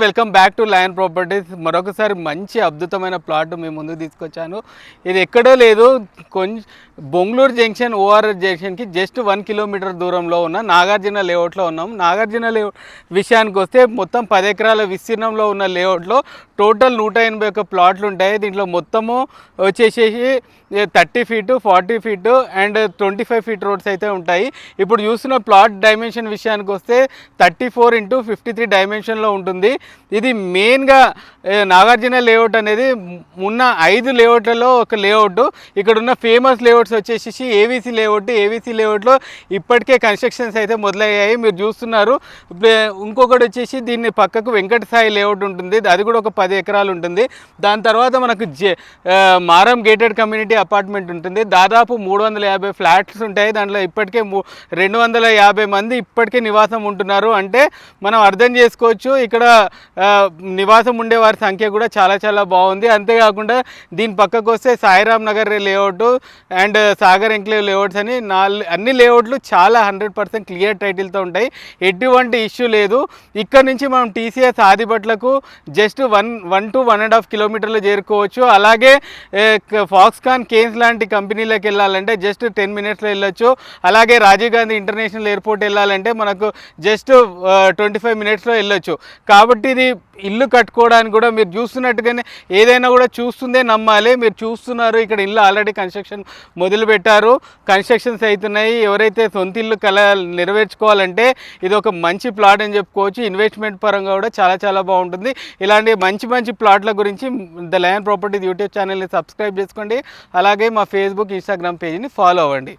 Welcome back to lion properties. మరొకసారి మంచి అద్భుతమైన ప్లాట్ మీ ముందుకు తీసుకొచ్చాను. ఇది ఎక్కడో లేదు, కొంచెం బొంగళూరు జంక్షన్ ఓఆర్ఆర్ జంక్షన్కి జస్ట్ 1 కిలోమీటర్ దూరంలో ఉన్న నాగార్జున లేఅవుట్లో ఉన్నాం. నాగార్జున లేఅవుట్ విషయానికి వస్తే మొత్తం 10 ఎకరాల విస్తీర్ణంలో ఉన్న లేఅవుట్లో టోటల్ 181 ప్లాట్లు ఉంటాయి. దీంట్లో మొత్తము వచ్చేసేసి 30 feet 40 feet and 25 feet roads అయితే ఉంటాయి. ఇప్పుడు చూస్తున్న ప్లాట్ డైమెన్షన్ విషయానికి వస్తే 34x53 డైమెన్షన్లో ఉంటుంది. ఇది మెయిన్గా నాగార్జున లేఅవుట్ అనేది ఉన్న 5 లేఅవుట్లలో ఒక లేఅవుట్. ఇక్కడ ఉన్న ఫేమస్ లేఅవుట్స్ వచ్చేసి ఏవీసీ లేఅవుట్. ఏవీసీ లేఅవుట్లో ఇప్పటికే కన్స్ట్రక్షన్స్ అయితే మొదలయ్యాయి, మీరు చూస్తున్నారు. ఇంకొకటి వచ్చేసి దీన్ని పక్కకు వెంకట సాయి లేఅవుట్ ఉంటుంది, అది కూడా ఒక 10 ఎకరాలు ఉంటుంది. దాని తర్వాత మనకు మారం గేటెడ్ కమ్యూనిటీ అపార్ట్మెంట్ ఉంటుంది. దాదాపు 350 ఫ్లాట్స్ ఉంటాయి. దాంట్లో ఇప్పటికే 250 మంది ఇప్పటికే నివాసం ఉంటున్నారు. అంటే మనం అర్థం చేసుకోవచ్చు ఇక్కడ నివాసం ఉండే వారి సంఖ్య కూడా చాలా చాలా బాగుంది. అంతేకాకుండా దీని పక్కకు వస్తే Sairam Nagar layout and Sagar enclave layouts అని అన్ని లేఅవుట్లు చాలా 100% క్లియర్ టైటిల్తో ఉంటాయి, ఎటువంటి ఇష్యూ లేదు. ఇక్కడ నుంచి మనం టీసీఎస్ ఆదిబట్లకు జస్ట్ 1 to 1.5 కిలోమీటర్లు చేరుకోవచ్చు. అలాగే ఫాక్స్కాన్ కేన్స్ లాంటి కంపెనీలకు వెళ్ళాలంటే జస్ట్ 10 మినిట్స్లో వెళ్ళొచ్చు. అలాగే రాజీవ్ గాంధీ ఇంటర్నేషనల్ ఎయిర్పోర్ట్ వెళ్ళాలంటే మనకు జస్ట్ 25 మినిట్స్లో వెళ్ళొచ్చు. కాబట్టి ఇది ఇల్లు కట్టుకోవడానికి కూడా మీరు చూస్తున్నట్టుగానే ఏదైనా కూడా చూస్తుందే నమ్మాలి. మీరు చూస్తున్నారు ఇక్కడ ఇల్లు ఆల్రెడీ కన్స్ట్రక్షన్ మొదలుపెట్టారు, కన్స్ట్రక్షన్స్ అవుతున్నాయి. ఎవరైతే సొంత ఇల్లు నెరవేర్చుకోవాలంటే ఇది ఒక మంచి ప్లాట్ అని చెప్పుకోవచ్చు. ఇన్వెస్ట్మెంట్ పరంగా కూడా చాలా చాలా బాగుంటుంది. ఇలాంటి మంచి మంచి ప్లాట్ల గురించి ద లయన్ ప్రాపర్టీస్ యూట్యూబ్ ఛానల్ని సబ్స్క్రైబ్ చేసుకోండి. అలాగే మా ఫేస్బుక్ ఇన్స్టాగ్రామ్ పేజ్ని ఫాలో అవ్వండి.